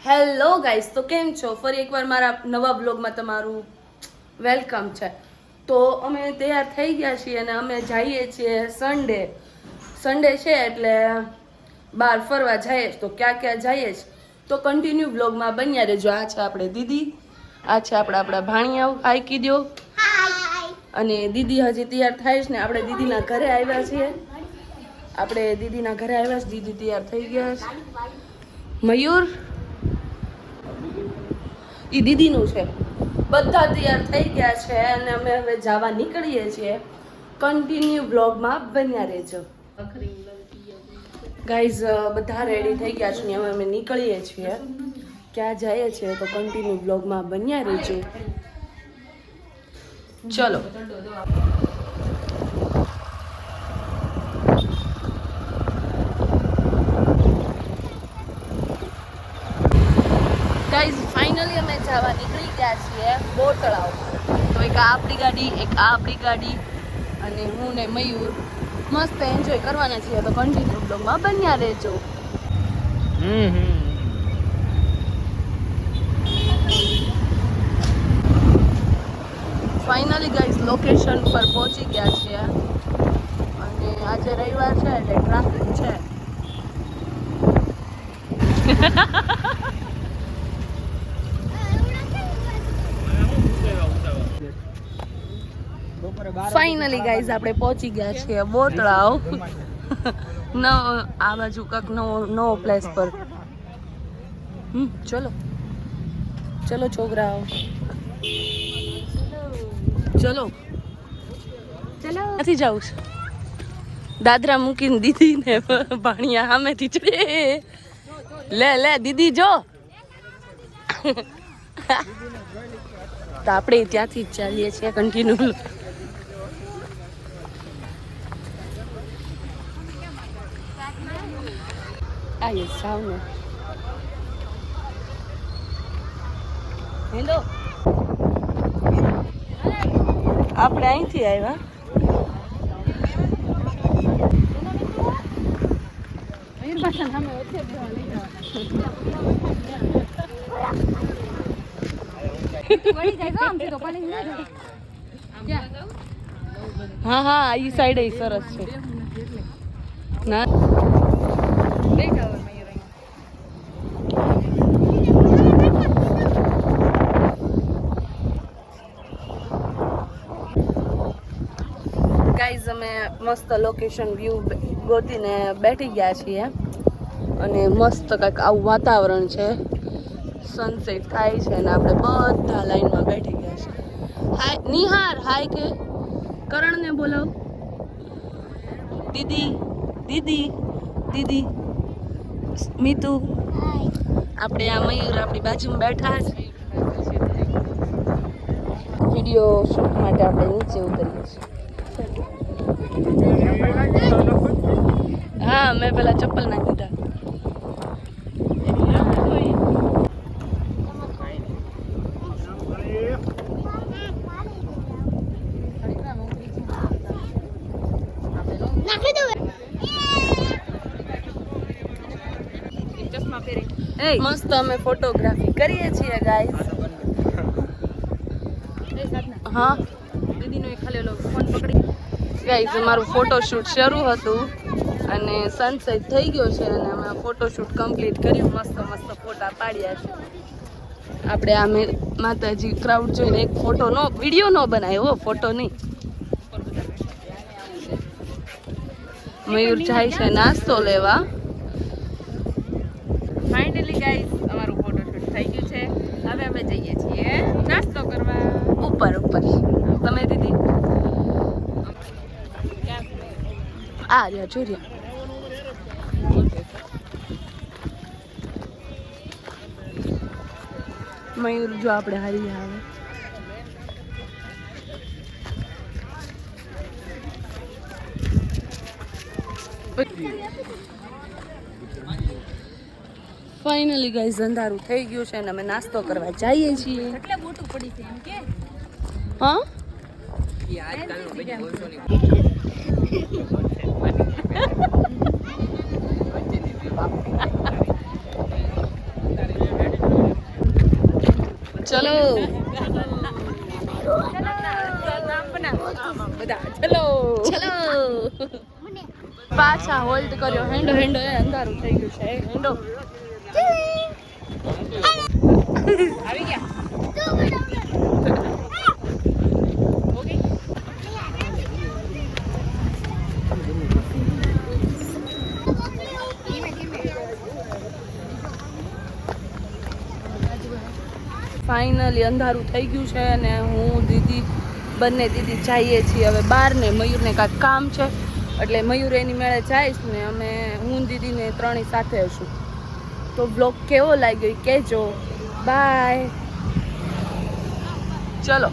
Hello guys, તો કેમ છો? ફરી એકવાર મારા નવા બ્લોગમાં તમારું વેલકમ છે. તો અમે તૈયાર થઈ ગયા છીએ અને અમે જઈએ છીએ સન્ડે છે એટલે બહાર ફરવા જઈએ. તો ક્યાં ક્યાં જઈએ છે તો કન્ટિન્યુ બ્લોગમાં બન્યા રહેજો. આ છે આપણે દીદી, આ છે આપણા ભાણિયાઓ. હાય કીધો. અને દીદી હજી તૈયાર થાય છે ને આપણે દીદીના ઘરે આવ્યા છીએ. દીદી તૈયાર થઈ ગયા છે. મયુર ઈ દીદીનું છે. બધા તૈયાર થઈ ગયા છે અને અમે હવે જવા નીકળીએ છીએ. કન્ટિન્યુ બ્લોગમાં બન્યા રહેજો. ગાઈઝ બધા રેડી થઈ ગયા છે ને હવે અમે નીકળીએ છીએ. ક્યાં જઈએ છીએ તો કન્ટિન્યુ બ્લોગમાં બન્યા રહેજો. ચલો. ગાઈઝ ફાઇનલી અમે જવા નીકળી ગયા છીએ બોટળાવ. તો એક આ આપણી ગાડી, એક આ આપણી ગાડી અને હું ને મયુર મસ્ત એન્જોય કરવાના છીએ. તો કન્ટિન્યુ બ્લોગમાં બન્યા રહેજો. ફાઇનલી ગાઈઝ લોકેશન પર પહોંચી ગયા છીએ અને આજે રવિવાર છે એટલે ટ્રાફિક છે. ફાઇનલી ગાઈઝ આપણે પહોંચી ગયા છીએ બોટળાવ. આ બાજુ કાંક નવો પ્લેસ પર. ચલો ચલો છોકરાઓ, ચલો ચલો. નથી જવું છે. દાદરા મૂકીને દીદી ને ભાણિયા સામેથી ચડે. લે દીદી જો. તો આપણે ત્યાંથી જ ચાલીએ છીએ કન્ટિન્યુ. આયે સાવને. હેલો, આપણે અહીંથી આવ્યા. હા હા, ઈ સાઈડ સરસ છે. ના ગાઈઝ અમે મસ્ત લોકેશન વ્યૂ ગોતીને બેઠી ગયા છીએ અને મસ્ત કંઈક આવું વાતાવરણ છે. સનસેટ થાય છે અને આપણે બધા લાઈનમાં બેઠી ગયા છે. હાય નિહાર, હાય કે કરણને બોલાવ. દીદી દીદી દીદી મીતુ. આપણે આ મયુર આપણી બાજુમાં બેઠા છે. વિડીયો શૂટ માટે આપણે નીચે ઉતરીએ છીએ. હા, મેં પેલા ચપ્પલ નાખી દીધા. મસ્ત અમે ફોટોગ્રાફી કરીએ છીએ ગાઈસ. હા દીદીનો ખાલી ઓલો ફોન પકડી. ગાઈસ અમારું ફોટોશૂટ શરૂ હતું અને સનસેટ થઈ ગયો છે અને અમે ફોટોશૂટ કમ્પ્લીટ કર્યું. મસ્ત મસ્ત ફોટા પાડ્યા છે આપણે. આ માતાજી ક્રાઉડ જોઈને એક વિડીયો નો બનાવ્યો, ફોટો નહીં. મયુર જાય છે નાસ્તો લેવા. ફાઇનલી ગાઈસ અમારું ફોટોશૂટ થઈ ગયું છે. હવે અમે જઈએ છીએ નાસ્તો કરવા ઉપર. તમે દીદી આ રહ્યા જોરિયા. મયુર જો આપણે હારી આવે. ફાઇનલી ગાઈઝ અંધારું થઈ ગયું છે અને અમે નાસ્તો કરવા જઈએ છીએ. એટલે મોટું પડી છે એમ કે. હા ચલો ચલો ચલો પાછા હોલ્ડ કર્યો હેન્ડો હેન્ડો એ અંધારું થઈ ગયું છે હેન્ડો આવી ગયા ઓકે ફાઇનલી અંધારું થઈ ગયું છે અને હું દીદી બંને દીદી જઈએ છીએ હવે બહાર ને મયુરને કાંઈક કામ છે એટલે મયુર એની મેળે જઈશ ને અમે હું દીદીને ત્રણેય સાથે હશું તો બ્લોગ કેવો લાગ્યો એ કહેજો બાય ચલો